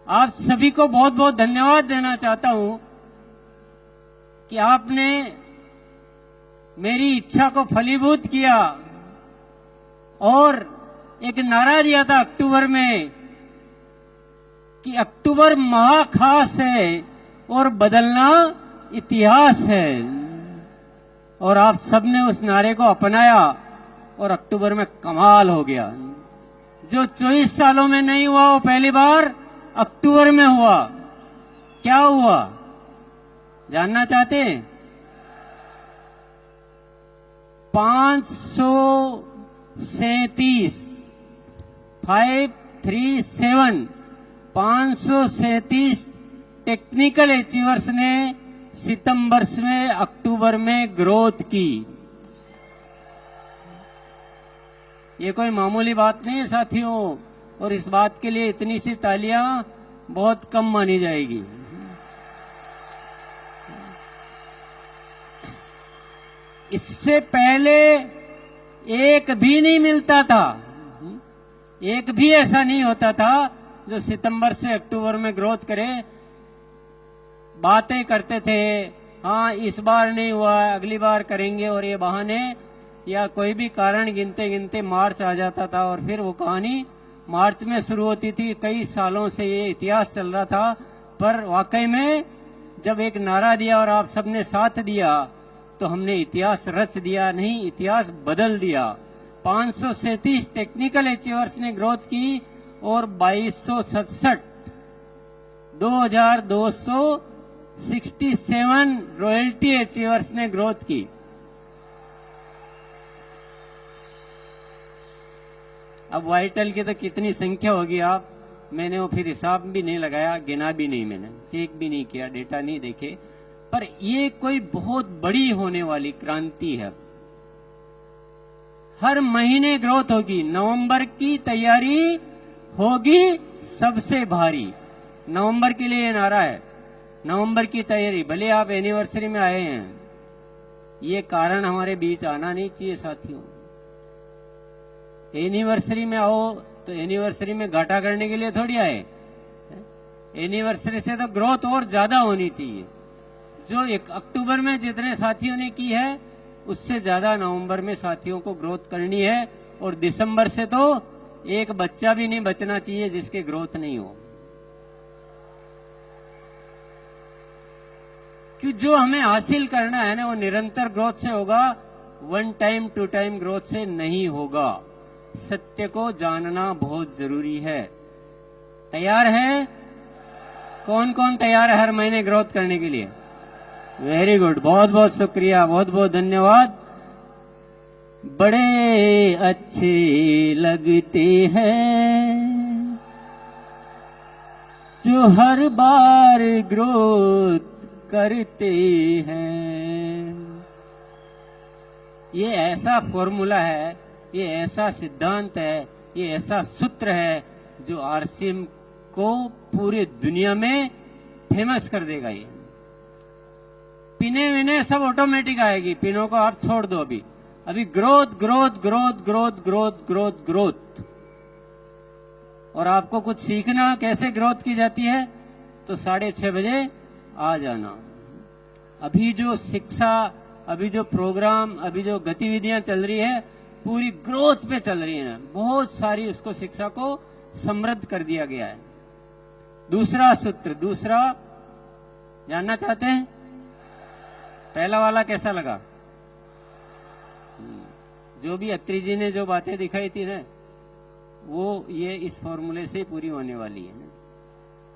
आप सभी को बहुत बहुत धन्यवाद देना चाहता हूं कि आपने मेरी इच्छा को फलीभूत किया और एक नारा दिया था अक्टूबर में कि अक्टूबर महाखास है और बदलना इतिहास है, और आप सबने उस नारे को अपनाया और अक्टूबर में कमाल हो गया। जो 24 सालों में नहीं हुआ वो पहली बार अक्टूबर में हुआ। क्या हुआ जानना चाहते हैं? 537 टेक्निकल अचीवर्स ने सितंबर में अक्टूबर में ग्रोथ की। ये कोई मामूली बात नहीं है साथियों, और इस बात के लिए इतनी सी तालियां बहुत कम मानी जाएगी। इससे पहले एक भी नहीं मिलता था, एक भी ऐसा नहीं होता था जो सितंबर से अक्टूबर में ग्रोथ करे। बातें करते थे, हाँ इस बार नहीं हुआ अगली बार करेंगे, और ये बहाने या कोई भी कारण गिनते गिनते मार्च आ जाता था और फिर वो कहानी मार्च में शुरू होती थी। कई सालों से ये इतिहास चल रहा था, पर वाकई में जब एक नारा दिया और आप सबने साथ दिया तो हमने इतिहास रच दिया, नहीं इतिहास बदल दिया। 537 टेक्निकल अचीवर्स ने ग्रोथ की और 2267 2267 रॉयल्टी अचीवर्स ने ग्रोथ की। अब वाइटल की तो कितनी संख्या होगी मैंने वो फिर हिसाब भी नहीं लगाया, गिना भी नहीं, मैंने चेक भी नहीं किया, डेटा नहीं देखे, पर ये कोई बहुत बड़ी होने वाली क्रांति है। हर महीने ग्रोथ होगी। नवंबर की तैयारी होगी सबसे भारी। नवंबर के लिए नारा है, नवंबर की तैयारी। भले आप एनिवर्सरी में आए हैं, ये कारण हमारे बीच आना नहीं चाहिए साथियों। एनिवर्सरी में आओ तो एनिवर्सरी में घाटा करने के लिए थोड़ी आए। एनिवर्सरी से तो ग्रोथ और ज्यादा होनी चाहिए। जो एक अक्टूबर में जितने साथियों ने की है उससे ज्यादा नवंबर में साथियों को ग्रोथ करनी है, और दिसंबर से तो एक बच्चा भी नहीं बचना चाहिए जिसके ग्रोथ नहीं हो। कि जो हमें हासिल करना है ना वो निरंतर ग्रोथ से होगा, 1 टाइम 2 टाइम ग्रोथ से नहीं होगा। सत्य को जानना बहुत जरूरी है। तैयार है? कौन कौन तैयार है हर महीने ग्रोथ करने के लिए? वेरी गुड, बहुत बहुत शुक्रिया, बहुत बहुत धन्यवाद। बड़े अच्छे लगते हैं जो हर बार ग्रोथ करते हैं। ये ऐसा फॉर्मूला है, ये ऐसा सिद्धांत है, ये ऐसा सूत्र है जो आरसीएम को पूरे दुनिया में फेमस कर देगा। ये पिने विने सब ऑटोमेटिक आएगी, पिनों को आप छोड़ दो। अभी growth growth growth growth growth growth growth. और आपको कुछ सीखना कैसे ग्रोथ की जाती है तो 6:30 बजे आ जाना। अभी जो शिक्षा, अभी जो प्रोग्राम, अभी जो गतिविधियां चल रही है पूरी ग्रोथ पे चल रही है। बहुत सारी उसको शिक्षा को समृद्ध कर दिया गया है। दूसरा सूत्र, दूसरा जानना चाहते हैं? पहला वाला कैसा लगा? जो भी अत्री जी ने जो बातें दिखाई थी ना, वो ये इस फॉर्मूले से पूरी होने वाली है।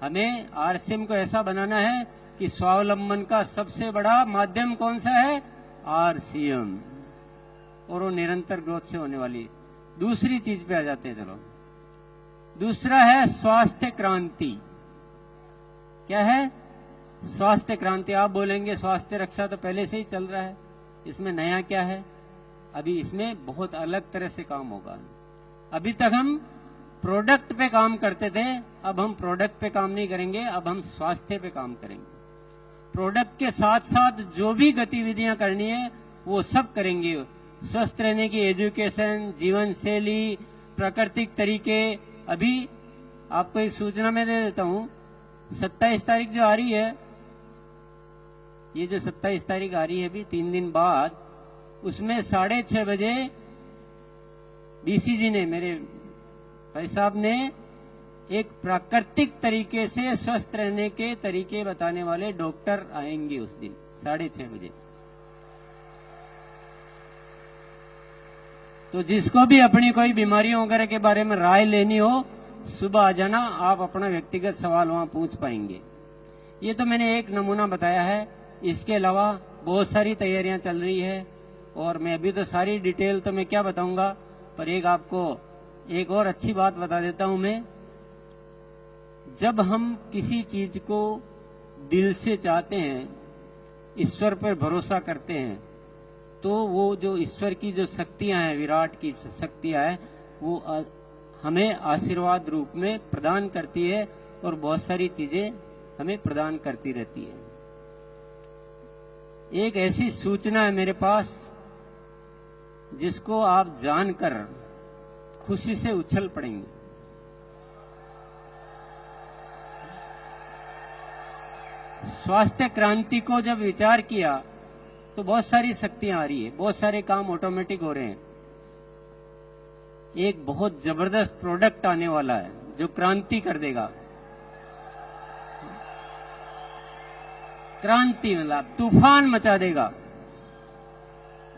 हमें आरसीएम को ऐसा बनाना है कि स्वावलंबन का सबसे बड़ा माध्यम कौन सा है? आरसीएम, और वो निरंतर ग्रोथ से होने वाली। दूसरी चीज पे आ जाते हैं, चलो। दूसरा है स्वास्थ्य क्रांति। क्या है? स्वास्थ्य क्रांति। आप बोलेंगे स्वास्थ्य रक्षा तो पहले से ही चल रहा है, इसमें नया क्या है? अभी इसमें बहुत अलग तरह से काम होगा। अभी तक हम प्रोडक्ट पे काम करते थे, अब हम प्रोडक्ट पे काम नहीं करेंगे, अब हम स्वास्थ्य पे काम करेंगे। प्रोडक्ट के साथ साथ जो भी गतिविधियां करनी है वो सब करेंगे। स्वस्थ रहने की एजुकेशन, जीवन शैली, प्राकृतिक तरीके। अभी आपको एक सूचना मैं दे देता हूं, 27 तारीख जो आ रही है, ये जो 27 तारीख आ रही है अभी 3 दिन बाद, उसमें 6:30 बजे बीसी जी ने, मेरे भाई साहब ने, एक प्राकृतिक तरीके से स्वस्थ रहने के तरीके बताने वाले डॉक्टर आएंगे उस दिन 6:30 बजे। तो जिसको भी अपनी कोई बीमारियों वगैरह के बारे में राय लेनी हो, सुबह आ जाना, आप अपना व्यक्तिगत सवाल वहां पूछ पाएंगे। ये तो मैंने एक नमूना बताया है, इसके अलावा बहुत सारी तैयारियां चल रही है, और मैं अभी तो सारी डिटेल तो मैं क्या बताऊंगा, पर एक आपको एक और अच्छी बात बता देता हूं मैं। जब हम किसी चीज को दिल से चाहते हैं, ईश्वर पर भरोसा करते हैं, तो वो जो ईश्वर की जो शक्तियां हैं, विराट की शक्तियां हैं, वो हमें आशीर्वाद रूप में प्रदान करती है और बहुत सारी चीजें हमें प्रदान करती रहती है। एक ऐसी सूचना है मेरे पास जिसको आप जानकर खुशी से उछल पड़ेंगे। स्वास्थ्य क्रांति को जब विचार किया तो बहुत सारी शक्तियां आ रही है, बहुत सारे काम ऑटोमेटिक हो रहे हैं। एक बहुत जबरदस्त प्रोडक्ट आने वाला है जो क्रांति कर देगा। क्रांति मतलब तूफान मचा देगा।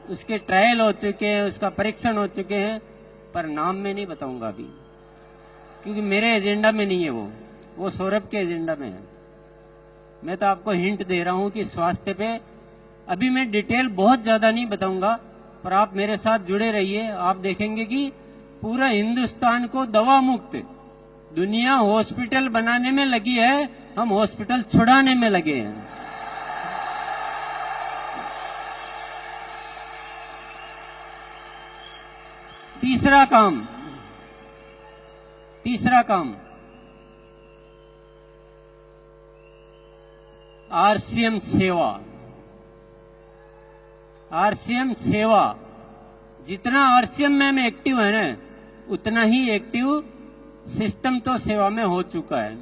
उसके ट्रायल हो चुके हैं, उसका परीक्षण हो चुके हैं, पर नाम में नहीं बताऊंगा अभी, क्योंकि मेरे एजेंडा में नहीं है वो सौरभ के एजेंडा में है। मैं तो आपको हिंट दे रहा हूं कि स्वास्थ्य पे अभी मैं डिटेल बहुत ज्यादा नहीं बताऊंगा, पर आप मेरे साथ जुड़े रहिए। आप देखेंगे कि पूरा हिंदुस्तान को दवा मुक्त, दुनिया हॉस्पिटल बनाने में लगी है, हम हॉस्पिटल छुड़ाने में लगे हैं। तीसरा काम आरसीएम सेवा। आरसीएम सेवा, जितना आरसीएम में एक्टिव है ना, उतना ही एक्टिव सिस्टम तो सेवा में हो चुका है।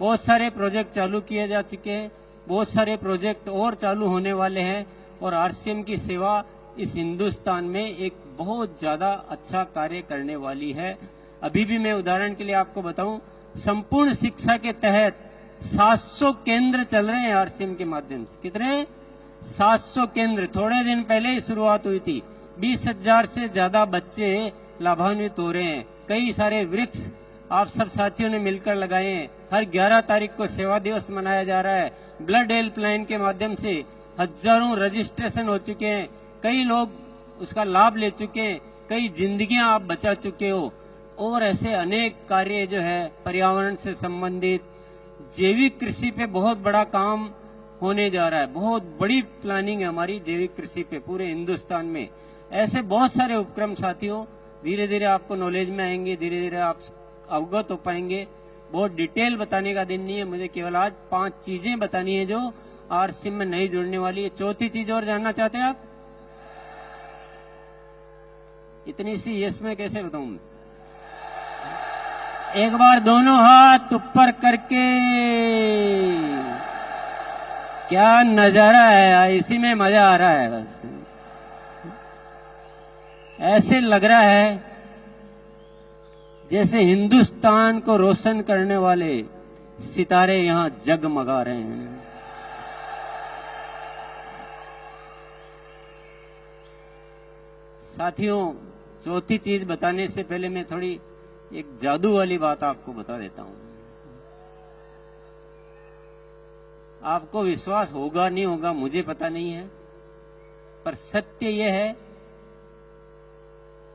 बहुत सारे प्रोजेक्ट चालू किए जा चुके हैं, बहुत सारे प्रोजेक्ट और चालू होने वाले हैं, और आरसीएम की सेवा इस हिंदुस्तान में एक बहुत ज्यादा अच्छा कार्य करने वाली है। अभी भी मैं उदाहरण के लिए आपको बताऊं, संपूर्ण शिक्षा के तहत 700 केंद्र चल रहे हैं आरसीएम के माध्यम से। कितने? 700 केंद्र। थोड़े दिन पहले ही शुरुआत हुई थी। 20,000 से ज्यादा बच्चे लाभान्वित हो रहे हैं। कई सारे वृक्ष आप सब साथियों ने मिलकर लगाए हैं। हर 11 तारीख को सेवा दिवस मनाया जा रहा है। ब्लड हेल्पलाइन के माध्यम से हजारों रजिस्ट्रेशन हो चुके हैं। कई लोग उसका लाभ ले चुके हैं, कई जिंदगियां आप बचा चुके हो, और ऐसे अनेक कार्य जो है पर्यावरण से संबंधित, जैविक कृषि पे बहुत बड़ा काम होने जा रहा है। बहुत बड़ी प्लानिंग है हमारी जैविक कृषि पे पूरे हिंदुस्तान में। ऐसे बहुत सारे उपक्रम साथियों धीरे धीरे आपको नॉलेज में आएंगे, धीरे धीरे आप अवगत हो पाएंगे। बहुत डिटेल बताने का दिन नहीं है, मुझे केवल आज 5 चीजें बतानी है जो आरसीएम में नहीं जुड़ने वाली है। चौथी चीज और जानना चाहते हैं आप? इतनी सी यस में कैसे बताऊं? एक बार दोनों हाथ ऊपर करके, क्या नजारा है, इसी में मजा आ रहा है। बस ऐसे लग रहा है जैसे हिंदुस्तान को रोशन करने वाले सितारे यहां जगमगा रहे हैं। साथियों, चौथी चीज बताने से पहले मैं थोड़ी एक जादू वाली बात आपको बता देता हूं। आपको विश्वास होगा नहीं होगा मुझे पता नहीं है, पर सत्य यह है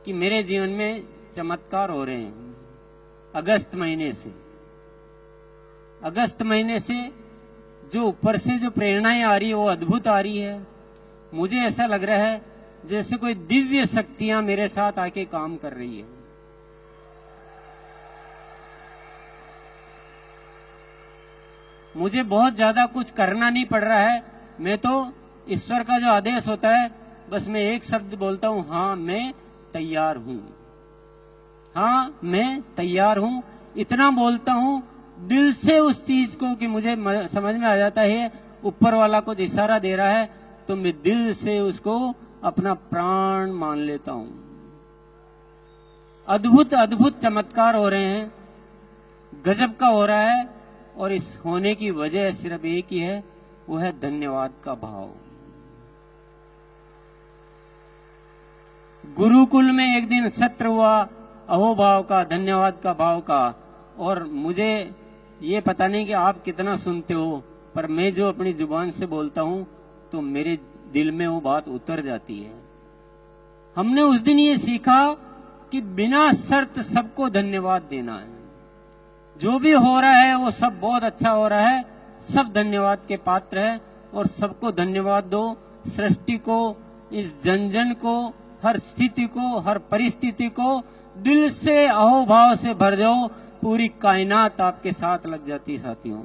कि मेरे जीवन में चमत्कार हो रहे हैं। अगस्त महीने से जो ऊपर से जो प्रेरणाएं आ रही है वो अद्भुत आ रही है। मुझे ऐसा लग रहा है जैसे कोई दिव्य शक्तियां मेरे साथ आके काम कर रही है। मुझे बहुत ज्यादा कुछ करना नहीं पड़ रहा है। मैं तो ईश्वर का जो आदेश होता है, बस मैं एक शब्द बोलता हूं, हाँ मैं तैयार हूं। हाँ मैं तैयार हूं, इतना बोलता हूं। दिल से उस चीज को कि मुझे समझ में आ जाता है ऊपर वाला कुछ इशारा दे रहा है, तो मैं दिल से उसको अपना प्राण मान लेता हूं। अद्भुत अद्भुत चमत्कार हो रहे हैं, गजब का हो रहा है, और इस होने की वजह सिर्फ एक ही है, वो है धन्यवाद का भाव। गुरुकुल में एक दिन सत्र हुआ अहोभाव का, धन्यवाद का भाव का, और मुझे ये पता नहीं कि आप कितना सुनते हो, पर मैं जो अपनी जुबान से बोलता हूं तो मेरे दिल में वो बात उतर जाती है। हमने उस दिन ये सीखा कि बिना शर्त सबको धन्यवाद देना है। जो भी हो रहा है वो सब बहुत अच्छा हो रहा है, सब धन्यवाद के पात्र है, और सबको धन्यवाद दो। सृष्टि को, इस जन जन को, हर स्थिति को, हर परिस्थिति को दिल से अहोभाव से भर जाओ, पूरी कायनात आपके साथ लग जाती। साथियों,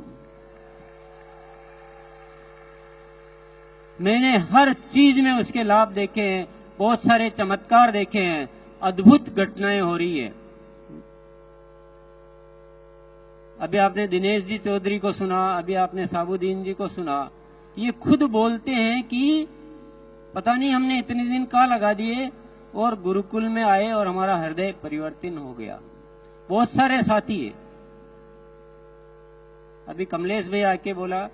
मैंने हर चीज में उसके लाभ देखे हैं, बहुत सारे चमत्कार देखे हैं, अद्भुत घटनाएं हो रही है। अभी आपने दिनेश जी चौधरी को सुना, अभी आपने साबुद्दीन जी को सुना, ये खुद बोलते हैं कि पता नहीं हमने इतने दिन कहाँ लगा दिए और गुरुकुल में आए और हमारा हृदय परिवर्तन हो गया। बहुत सारे साथी है। अभी कमलेश भाई आके बोला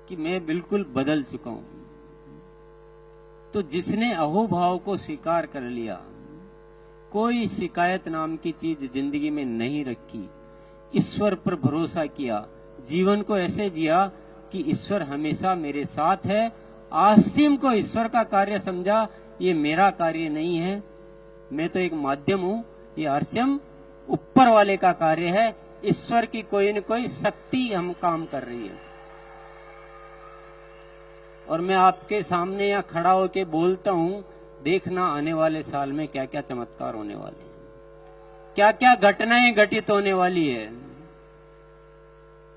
कि मैं बिल्कुल बदल चुका हूं। तो जिसने अहोभाव को स्वीकार कर लिया, कोई शिकायत नाम की चीज जिंदगी में नहीं रखी, ईश्वर पर भरोसा किया, जीवन को ऐसे जिया कि ईश्वर हमेशा मेरे साथ है, आसिम को ईश्वर का कार्य समझा, ये मेरा कार्य नहीं है, मैं तो एक माध्यम हूं, ये आरसीएम ऊपर वाले का कार्य है, ईश्वर की कोई न कोई शक्ति हम काम कर रही है। और मैं आपके सामने यहाँ खड़ा होके बोलता हूं, देखना आने वाले साल में क्या क्या चमत्कार होने वाले हैं, क्या क्या घटनाएं घटित होने वाली है।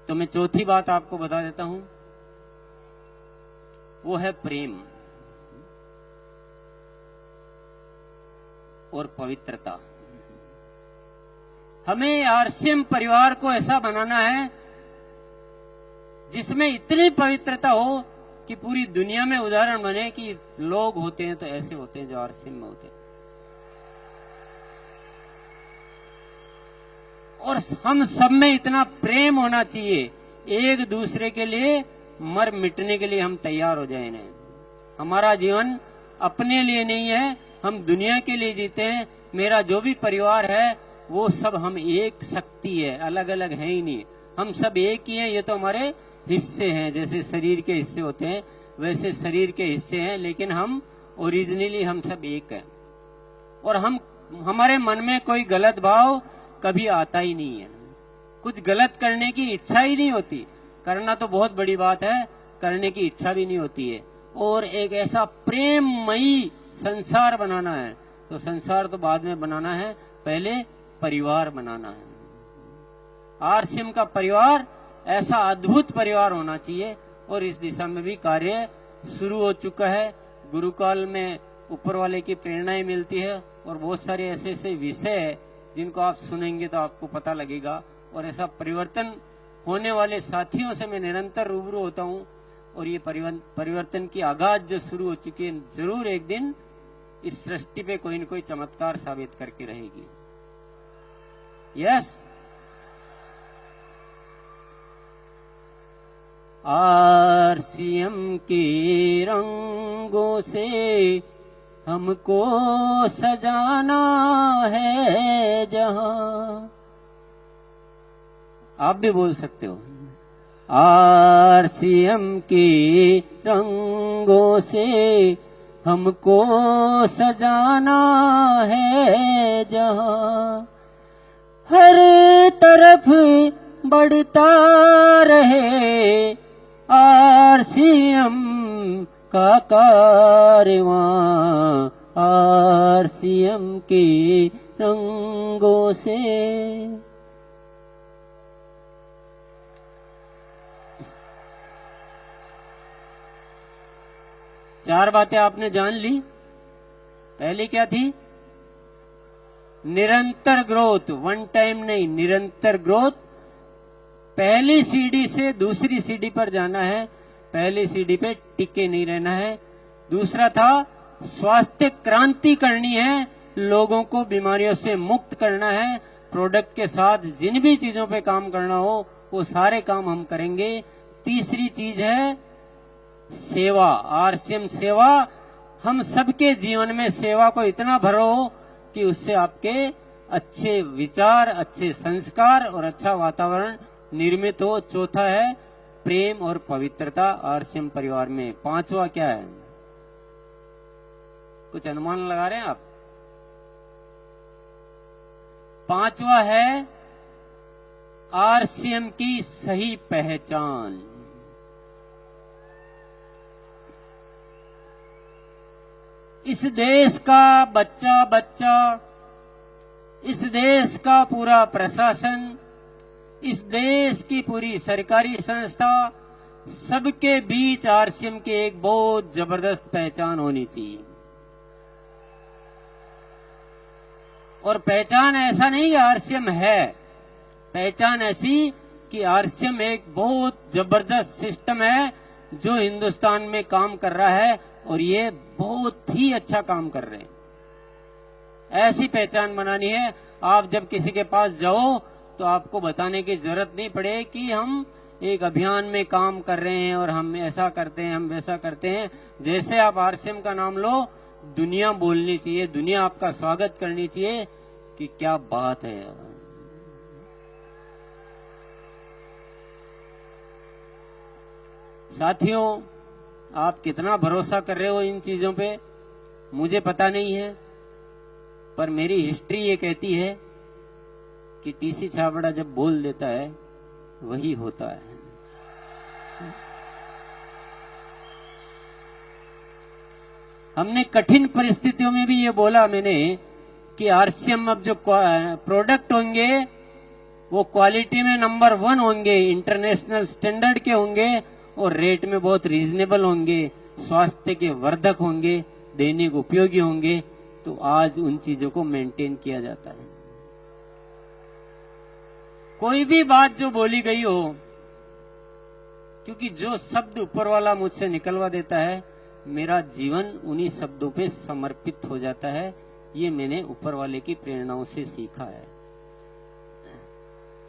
तो मैं चौथी बात आपको बता देता हूं, वो है प्रेम और पवित्रता। हमें आरसीएम परिवार को ऐसा बनाना है जिसमें इतनी पवित्रता हो कि पूरी दुनिया में उदाहरण बने कि लोग होते हैं तो ऐसे होते हैं जो आरसीएम में होते हैं। और हम सब में इतना प्रेम होना चाहिए, एक दूसरे के लिए मर मिटने के लिए हम तैयार हो जाए। नहीं, हमारा जीवन अपने लिए नहीं है, हम दुनिया के लिए जीते हैं। मेरा जो भी परिवार है वो सब हम एक शक्ति है, अलग अलग है ही नहीं, हम सब एक ही हैं। ये तो हमारे हिस्से हैं, जैसे शरीर के हिस्से होते हैं वैसे शरीर के हिस्से हैं, लेकिन हम ओरिजिनली हम सब एक हैं। और हमारे मन में कोई गलत भाव कभी आता ही नहीं है, कुछ गलत करने की इच्छा ही नहीं होती। करना तो बहुत बड़ी बात है, करने की इच्छा भी नहीं होती है। और एक ऐसा प्रेममयी संसार बनाना है, तो संसार तो बाद में बनाना है, पहले परिवार बनाना है। आरसीएम का परिवार ऐसा अद्भुत परिवार होना चाहिए, और इस दिशा में भी कार्य शुरू हो चुका है। गुरुकाल में ऊपर वाले की प्रेरणाएं मिलती है, और बहुत सारे ऐसे ऐसे विषय है जिनको आप सुनेंगे तो आपको पता लगेगा। और ऐसा परिवर्तन होने वाले साथियों से मैं निरंतर रूबरू होता हूँ, और ये परिवर्तन की आगाज जो शुरू हो चुकी है, जरूर एक दिन इस सृष्टि पे कोई न कोई चमत्कार साबित करके रहेगी। यस, आरसीएम के रंगों से हमको सजाना है जहां। आप भी बोल सकते हो, आरसीएम के रंगों से हमको सजाना है जहां, हर तरफ बढ़ता रहे आरसीएम का कारवां, आरसीएम के रंगों से। चार बातें आपने जान ली। पहली क्या थी? निरंतर ग्रोथ, वन टाइम नहीं, निरंतर ग्रोथ, पहली सीढ़ी से दूसरी सीढ़ी पर जाना है, पहली सीढ़ी पे टिके नहीं रहना है। दूसरा था स्वास्थ्य क्रांति करनी है, लोगों को बीमारियों से मुक्त करना है। प्रोडक्ट के साथ जिन भी चीजों पे काम करना हो वो सारे काम हम करेंगे। तीसरी चीज है सेवा, आरसीएम सेवा। हम सबके जीवन में सेवा को इतना भरो कि उससे आपके अच्छे विचार, अच्छे संस्कार और अच्छा वातावरण निर्मित हो। चौथा है प्रेम और पवित्रता आरसीएम परिवार में। पांचवा क्या है, कुछ अनुमान लगा रहे हैं आप? पांचवा है आरसीएम की सही पहचान। इस देश का बच्चा बच्चा, इस देश का पूरा प्रशासन, इस देश की पूरी सरकारी संस्था, सबके बीच आरसीएम की एक बहुत जबरदस्त पहचान होनी चाहिए। और पहचान ऐसा नहीं कि आरसीएम है, पहचान ऐसी कि आरसीएम एक बहुत जबरदस्त सिस्टम है जो हिंदुस्तान में काम कर रहा है और ये बहुत ही अच्छा काम कर रहे हैं। ऐसी पहचान बनानी है। आप जब किसी के पास जाओ तो आपको बताने की जरूरत नहीं पड़े कि हम एक अभियान में काम कर रहे हैं और हम ऐसा करते हैं, हम वैसा करते हैं। जैसे आप आरसीएम का नाम लो, दुनिया बोलनी चाहिए, दुनिया आपका स्वागत करनी चाहिए कि क्या बात है यार। साथियों, आप कितना भरोसा कर रहे हो इन चीजों पे मुझे पता नहीं है, पर मेरी हिस्ट्री ये कहती है कि टीसी छाबड़ा जब बोल देता है वही होता है। हमने कठिन परिस्थितियों में भी ये बोला मैंने कि आरसीएम अब जो प्रोडक्ट होंगे वो क्वालिटी में नंबर 1 होंगे, इंटरनेशनल स्टैंडर्ड के होंगे और रेट में बहुत रीजनेबल होंगे, स्वास्थ्य के वर्धक होंगे, दैनिक उपयोगी होंगे। तो आज उन चीजों को मेंटेन किया जाता है। कोई भी बात जो बोली गई हो, क्योंकि जो शब्द ऊपर वाला मुझसे निकलवा देता है, मेरा जीवन उन्हीं शब्दों पे समर्पित हो जाता है। ये मैंने ऊपर वाले की प्रेरणाओं से सीखा है।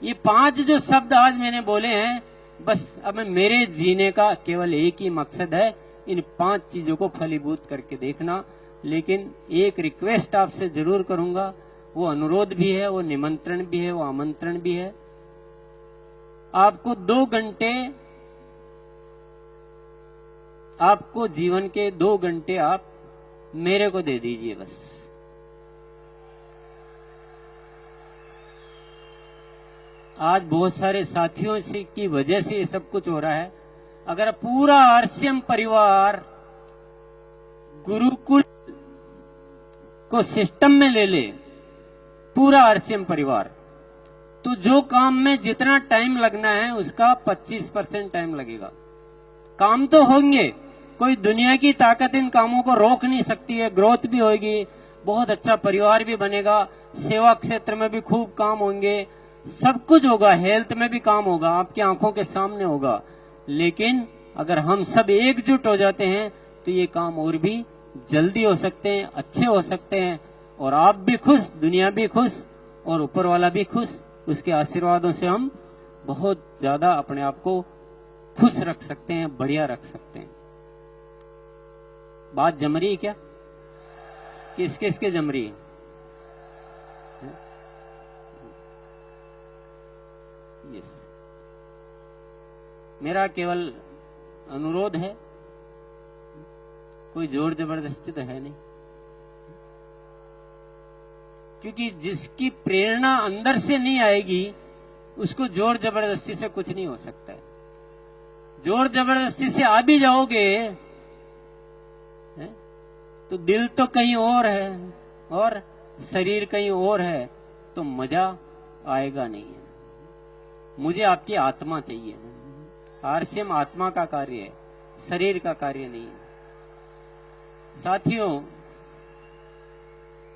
ये 5 जो शब्द आज मैंने बोले हैं, बस अब मेरे जीने का केवल एक ही मकसद है, इन 5 चीजों को फलीभूत करके देखना। लेकिन एक रिक्वेस्ट आपसे जरूर करूंगा, वो अनुरोध भी है, वो निमंत्रण भी है, वो आमंत्रण भी है। आपको 2 घंटे, आपको जीवन के 2 घंटे आप मेरे को दे दीजिए बस। आज बहुत सारे साथियों से की वजह से ये सब कुछ हो रहा है। अगर पूरा आरसीएम परिवार गुरुकुल को सिस्टम में ले ले, पूरा आरसीएम परिवार, तो जो काम में जितना टाइम लगना है उसका 25% टाइम लगेगा। काम तो होंगे, कोई दुनिया की ताकत इन कामों को रोक नहीं सकती है। ग्रोथ भी होगी, बहुत अच्छा परिवार भी बनेगा, सेवा क्षेत्र में भी खूब काम होंगे, सब कुछ होगा, हेल्थ में भी काम होगा, आपकी आंखों के सामने होगा। लेकिन अगर हम सब एकजुट हो जाते हैं तो ये काम और भी जल्दी हो सकते हैं, अच्छे हो सकते हैं, और आप भी खुश, दुनिया भी खुश और ऊपर वाला भी खुश। उसके आशीर्वादों से हम बहुत ज्यादा अपने आप को खुश रख सकते हैं, बढ़िया रख सकते हैं। बात जम रही है क्या? किस किस के जम रही है? यस, मेरा केवल अनुरोध है, कोई जोर जबरदस्ती तो है नहीं, क्योंकि जिसकी प्रेरणा अंदर से नहीं आएगी उसको जोर जबरदस्ती से कुछ नहीं हो सकता है। जोर जबरदस्ती से आ भी जाओगे तो दिल तो कहीं और है और शरीर कहीं और है, तो मजा आएगा नहीं है। मुझे आपकी आत्मा चाहिए। आरसीएम आत्मा का कार्य है, शरीर का कार्य नहीं है। साथियों,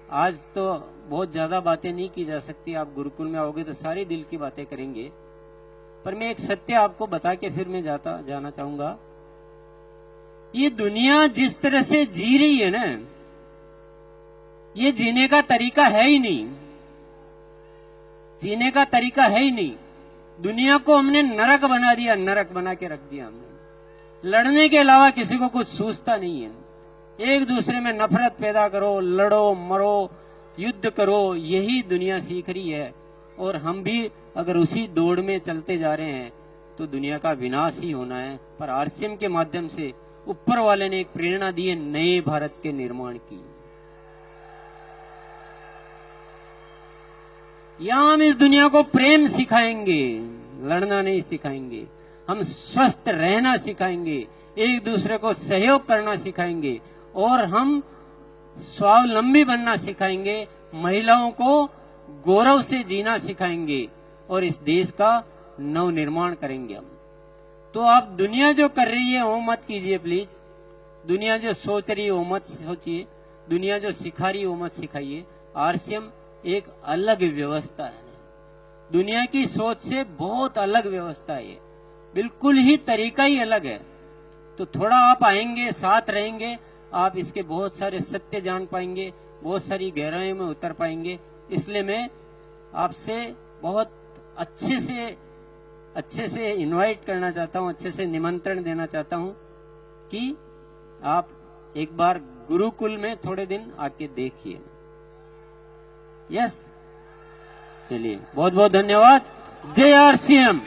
आज तो बहुत ज्यादा बातें नहीं की जा सकती। आप गुरुकुल में आओगे तो सारी दिल की बातें करेंगे, पर मैं एक सत्य आपको बता के फिर मैं जाना चाहूंगा। ये दुनिया जिस तरह से जी रही है ना, ये जीने का तरीका है ही नहीं, जीने का तरीका है ही नहीं। दुनिया को हमने नरक बना दिया, नरक बना के रख दिया हमने। लड़ने के अलावा किसी को कुछ सूझता नहीं है। एक दूसरे में नफरत पैदा करो, लड़ो मरो, युद्ध करो, यही दुनिया सीख रही है। और हम भी अगर उसी दौड़ में चलते जा रहे हैं तो दुनिया का विनाश ही होना है। पर आरसीएम के माध्यम से ऊपर वाले ने एक प्रेरणा दी है नए भारत के निर्माण की। यहां हम इस दुनिया को प्रेम सिखाएंगे, लड़ना नहीं सिखाएंगे। हम स्वस्थ रहना सिखाएंगे, एक दूसरे को सहयोग करना सिखाएंगे और हम स्वावलंबी बनना सिखाएंगे। महिलाओं को गौरव से जीना सिखाएंगे और इस देश का नव निर्माण करेंगे हम। तो आप दुनिया जो कर रही है वो मत कीजिए प्लीज। दुनिया जो सोच रही है वो मत सोचिए, दुनिया जो सिखा रही है वो मत सिखाइए। आरसीएम एक अलग व्यवस्था है, दुनिया की सोच से बहुत अलग व्यवस्था है, बिल्कुल ही तरीका ही अलग है। तो थोड़ा आप आएंगे, साथ रहेंगे, आप इसके बहुत सारे सत्य जान पाएंगे, बहुत सारी गहराई में उतर पाएंगे। इसलिए मैं आपसे बहुत अच्छे से इनवाइट करना चाहता हूं, अच्छे से निमंत्रण देना चाहता हूं कि आप एक बार गुरुकुल में थोड़े दिन आके देखिए। यस, चलिए बहुत बहुत धन्यवाद। जय आरसीएम।